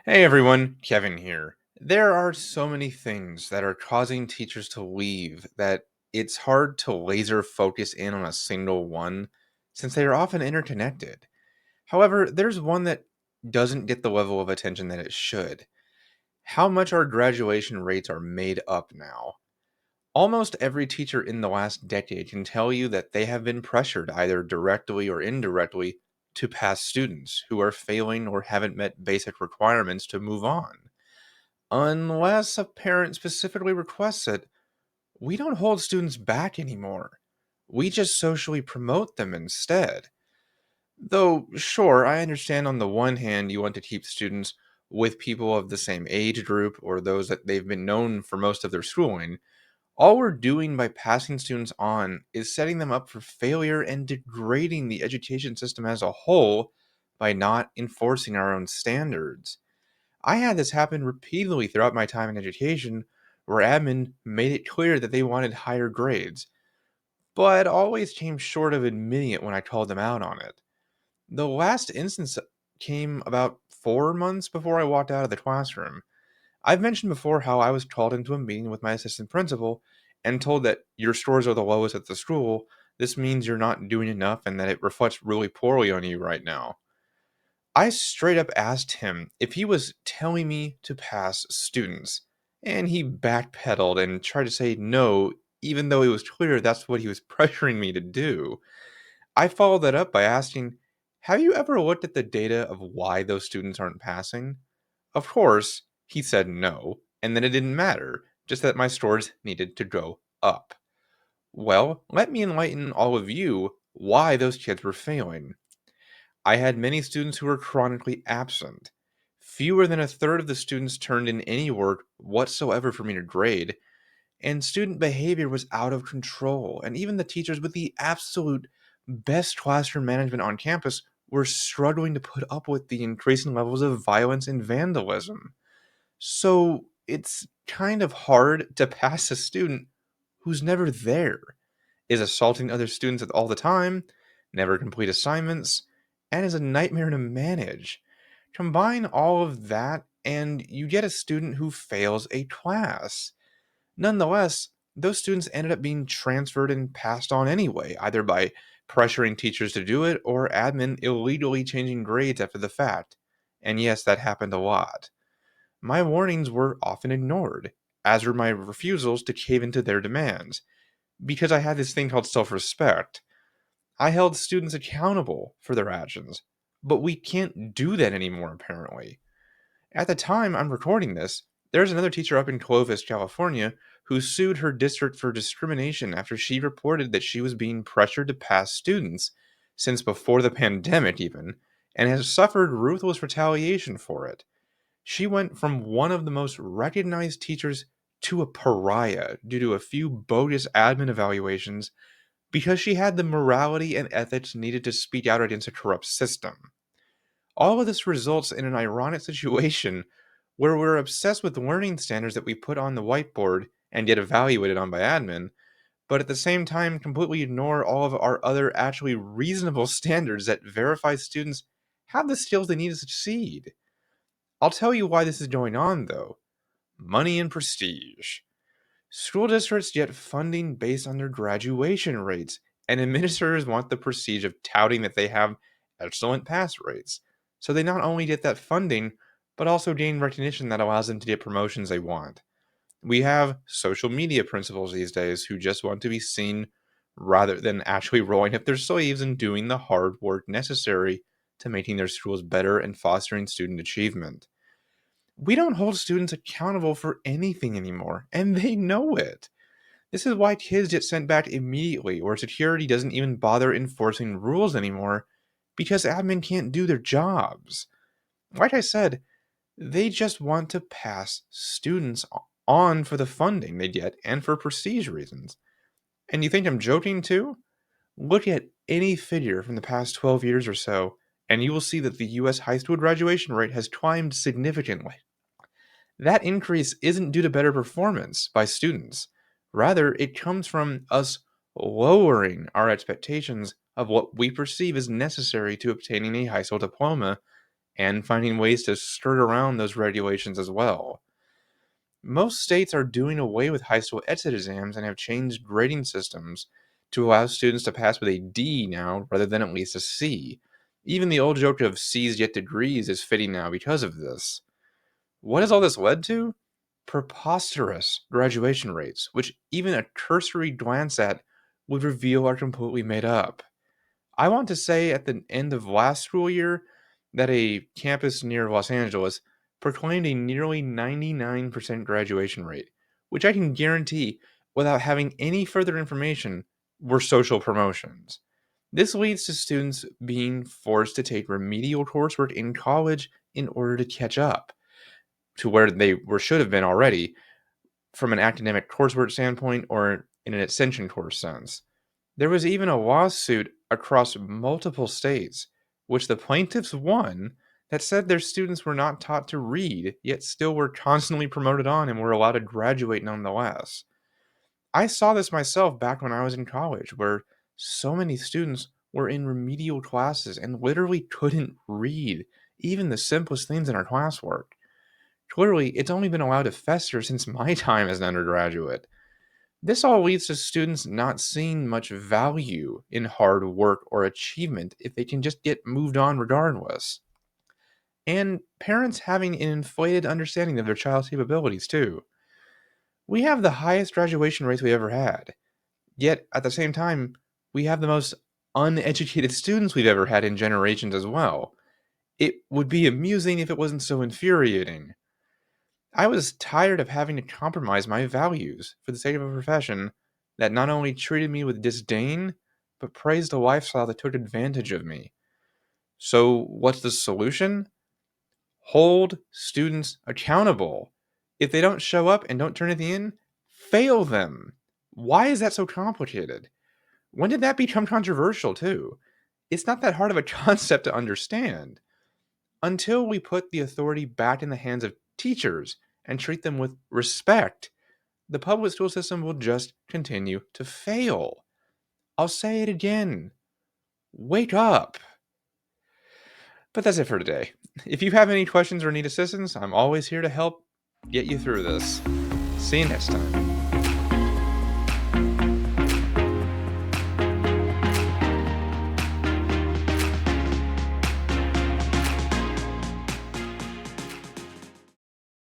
Hey everyone, Kevin here. There are so many things that are causing teachers to leave that it's hard to laser focus in on a single one since they are often interconnected. However, there's one that doesn't get the level of attention that it should. How much our graduation rates are made up now. Almost every teacher in the last decade can tell you that they have been pressured, either directly or indirectly, to pass students who are failing or haven't met basic requirements to move on. Unless a parent specifically requests it, we don't hold students back anymore. We just socially promote them instead. Though, sure, I understand on the one hand you want to keep students with people of the same age group or those that they've been known for most of their schooling. All we're doing by passing students on is setting them up for failure and degrading the education system as a whole by not enforcing our own standards. I had this happen repeatedly throughout my time in education, where admin made it clear that they wanted higher grades, but always came short of admitting it when I called them out on it. The last instance came about 4 months before I walked out of the classroom. I've mentioned before how I was called into a meeting with my assistant principal and told that your scores are the lowest at the school. This means you're not doing enough and that it reflects really poorly on you right now. I straight up asked him if he was telling me to pass students, and he backpedaled and tried to say no, even though it was clear that's what he was pressuring me to do. I followed that up by asking, have you ever looked at the data of why those students aren't passing? Of course, he said no, and then it didn't matter, just that my scores needed to go up. Well, let me enlighten all of you why those kids were failing. I had many students who were chronically absent. Fewer than a third of the students turned in any work whatsoever for me to grade, and student behavior was out of control. And even the teachers with the absolute best classroom management on campus were struggling to put up with the increasing levels of violence and vandalism. So it's kind of hard to pass a student who's never there, is assaulting other students all the time, never complete assignments, and is a nightmare to manage. Combine all of that, and you get a student who fails a class. Nonetheless, those students ended up being transferred and passed on anyway, either by pressuring teachers to do it or admin illegally changing grades after the fact. And yes, that happened a lot. My warnings were often ignored, as were my refusals to cave into their demands. Because I had this thing called self respect, I held students accountable for their actions. But we can't do that anymore, apparently. At the time I'm recording this, there's another teacher up in Clovis, California, who sued her district for discrimination after she reported that she was being pressured to pass students since before the pandemic, even, and has suffered ruthless retaliation for it. She went from one of the most recognized teachers to a pariah due to a few bogus admin evaluations because she had the morality and ethics needed to speak out against a corrupt system. All of this results in an ironic situation where we're obsessed with learning standards that we put on the whiteboard and get evaluated on by admin, but at the same time completely ignore all of our other actually reasonable standards that verify students have the skills they need to succeed. I'll tell you why this is going on, though. Money and prestige. School districts get funding based on their graduation rates, and administrators want the prestige of touting that they have excellent pass rates. So they not only get that funding, but also gain recognition that allows them to get promotions they want. We have social media principals these days who just want to be seen rather than actually rolling up their sleeves and doing the hard work necessary to making their schools better and fostering student achievement. We don't hold students accountable for anything anymore, and they know it. This is why kids get sent back immediately, or security doesn't even bother enforcing rules anymore because admin can't do their jobs. Like I said, they just want to pass students on for the funding they get and for prestige reasons. And you think I'm joking too? Look at any figure from the past 12 years or so, and you will see that the US high school graduation rate has climbed significantly. That increase isn't due to better performance by students. Rather, it comes from us lowering our expectations of what we perceive as necessary to obtaining a high school diploma and finding ways to skirt around those regulations as well. Most states are doing away with high school exit exams and have changed grading systems to allow students to pass with a D now rather than at least a C. Even the old joke of C's get degrees is fitting now because of this. What has all this led to? Preposterous graduation rates, which even a cursory glance at would reveal are completely made up. I want to say at the end of last school year that a campus near Los Angeles proclaimed a nearly 99% graduation rate, which I can guarantee, without having any further information, were social promotions. This leads to students being forced to take remedial coursework in college in order to catch up to where they were should have been already from an academic coursework standpoint or in an extension course sense. There was even a lawsuit across multiple states, which the plaintiffs won, that said their students were not taught to read, yet still were constantly promoted on and were allowed to graduate nonetheless. I saw this myself back when I was in college, where so many students were in remedial classes and literally couldn't read even the simplest things in our classwork. Clearly, it's only been allowed to fester since my time as an undergraduate. This all leads to students not seeing much value in hard work or achievement if they can just get moved on regardless. And parents having an inflated understanding of their child's capabilities, too. We have the highest graduation rates we ever had, yet at the same time, we have the most uneducated students we've ever had in generations as well. It would be amusing if it wasn't so infuriating. I was tired of having to compromise my values for the sake of a profession that not only treated me with disdain, but praised a lifestyle that took advantage of me. So, what's the solution? Hold students accountable. If they don't show up and don't turn it in, fail them. Why is that so complicated? When did that become controversial, too? It's not that hard of a concept to understand. Until we put the authority back in the hands of teachers and treat them with respect, the public school system will just continue to fail. I'll say it again. Wake up. But that's it for today. If you have any questions or need assistance, I'm always here to help get you through this. See you next time.